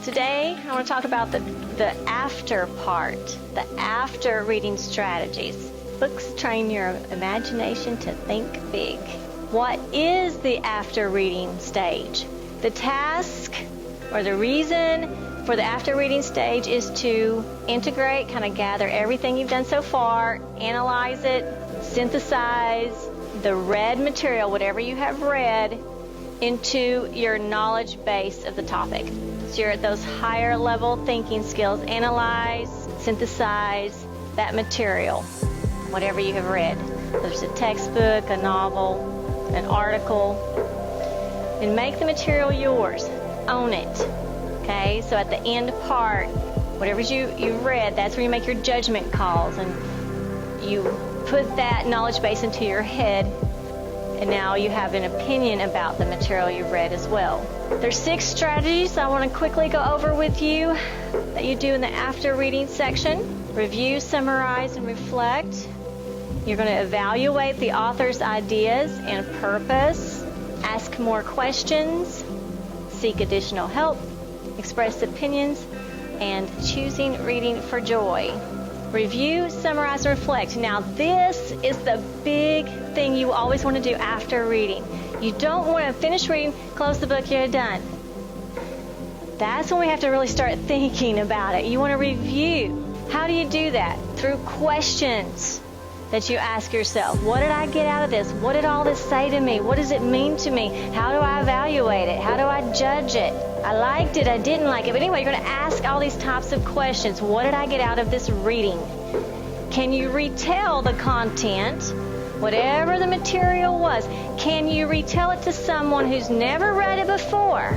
Today, I want to talk about the after part, the after reading strategies. Books train your imagination to think big. What is the after reading stage? The task or the reason for the after reading stage is to integrate, kind of gather everything you've done so far, analyze it, synthesize the read material, whatever you have read, into your knowledge base of the topic. So you're at those higher level thinking skills. Analyze, synthesize that material, whatever you have read. Whether it's a textbook, a novel, an article, and make the material yours. Own it. Okay, so at the end part, whatever you've read, that's where you make your judgment calls, and you put that knowledge base into your head, and now you have an opinion about the material you've read as well. There's 6 strategies I want to quickly go over with you that you do in the after reading section. Review, summarize, and reflect. You're going to evaluate the author's ideas and purpose, ask more questions, seek additional help, express opinions, and choosing reading for joy. Review, summarize, and reflect. Now this is the big thing you always want to do after reading. You don't want to finish reading, close the book, you're done. That's when we have to really start thinking about it. You want to review. How do you do that? Through questions that you ask yourself. What did I get out of this? What did all this say to me? What does it mean to me? How do I evaluate it? How do I judge it? I liked it, I didn't like it. But anyway, you're going to ask all these types of questions. What did I get out of this reading? Can you retell the content, whatever the material was? Can you retell it to someone who's never read it before?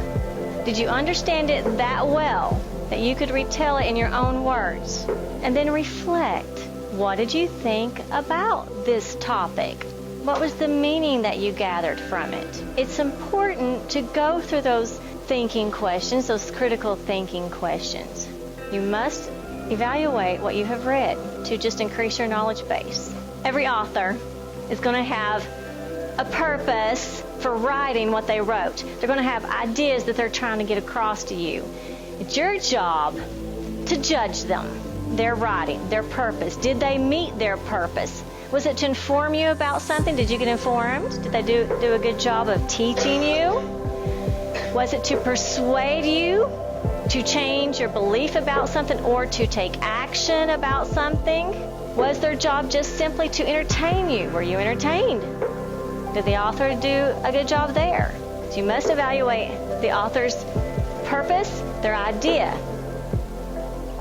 Did you understand it that well that you could retell it in your own words? And then reflect. What did you think about this topic? What was the meaning that you gathered from it? It's important to go through those thinking questions, those critical thinking questions. You must evaluate what you have read to just increase your knowledge base. Every author is going to have a purpose for writing what they wrote. They're going to have ideas that they're trying to get across to you. It's your job to judge them, their writing, their purpose. Did they meet their purpose? Was it to inform you about something? Did you get informed? Did they do a good job of teaching you? Was it to persuade you to change your belief about something or to take action about something? Was their job just simply to entertain you? Were you entertained? Did the author do a good job there? So you must evaluate the author's purpose, their idea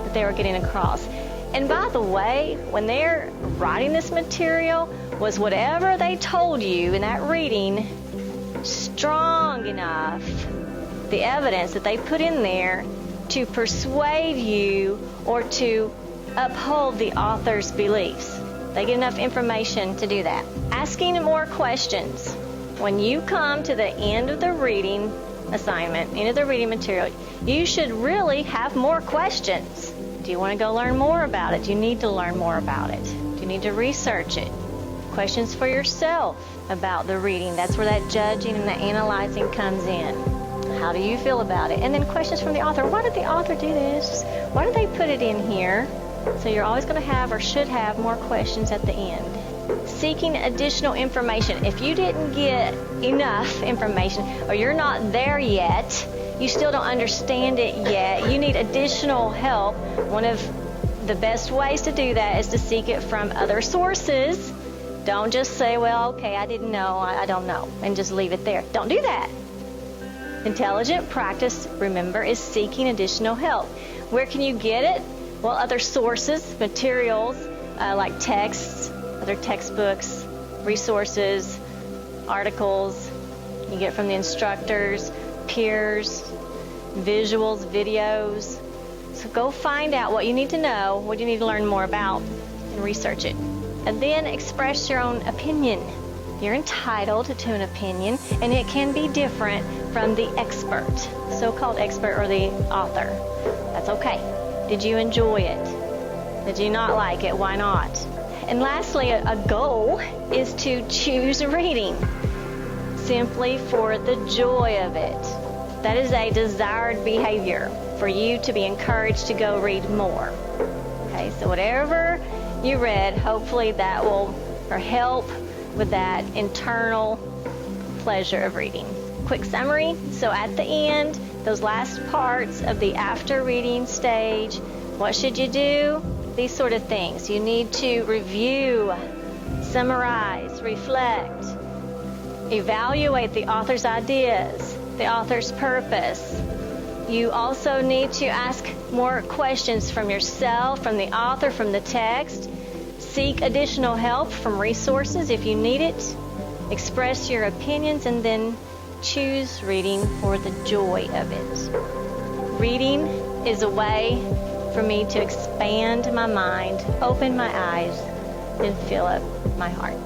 that they were getting across. And by the way, when they're writing this material, was whatever they told you in that reading strong enough, the evidence that they put in there, to persuade you or to uphold the author's beliefs? They get enough information to do that. Asking more questions. When you come to the end of the reading assignment, end of the reading material, you should really have more questions. Do you want to go learn more about it? Do you need to learn more about it? Do you need to research it? Questions for yourself about the reading. That's where that judging and the analyzing comes in. How do you feel about it? And then questions from the author. Why did the author do this? Why did they put it in here? So you're always going to have or should have more questions at the end. Seeking additional information. If you didn't get enough information or you're not there yet, you still don't understand it yet, you need additional help. One of the best ways to do that is to seek it from other sources. Don't just say, well, okay, I didn't know, I don't know, and just leave it there. Don't do that. Intelligent practice, remember, is seeking additional help. Where can you get it? Well, other sources, materials, like texts, other textbooks, resources, articles. You get it from the instructors, peers, visuals, videos. So go find out what you need to know, what you need to learn more about, and research it. And then express your own opinion. You're entitled to an opinion, and it can be different from the expert, so-called expert, or the author. That's okay. Did you enjoy it? Did you not like it? Why not? And lastly, a goal is to choose reading simply for the joy of it. That is a desired behavior for you to be encouraged to go read more. Okay, so whatever you read, hopefully that will help with that internal pleasure of reading. Quick summary. So at the end, those last parts of the after reading stage, what should you do? These sort of things. You need to review, summarize, reflect, evaluate the author's ideas, the author's purpose. You also need to ask more questions from yourself, from the author, from the text. Seek additional help from resources if you need it. Express your opinions, and then choose reading for the joy of it. Reading is a way for me to expand my mind, open my eyes, and fill up my heart.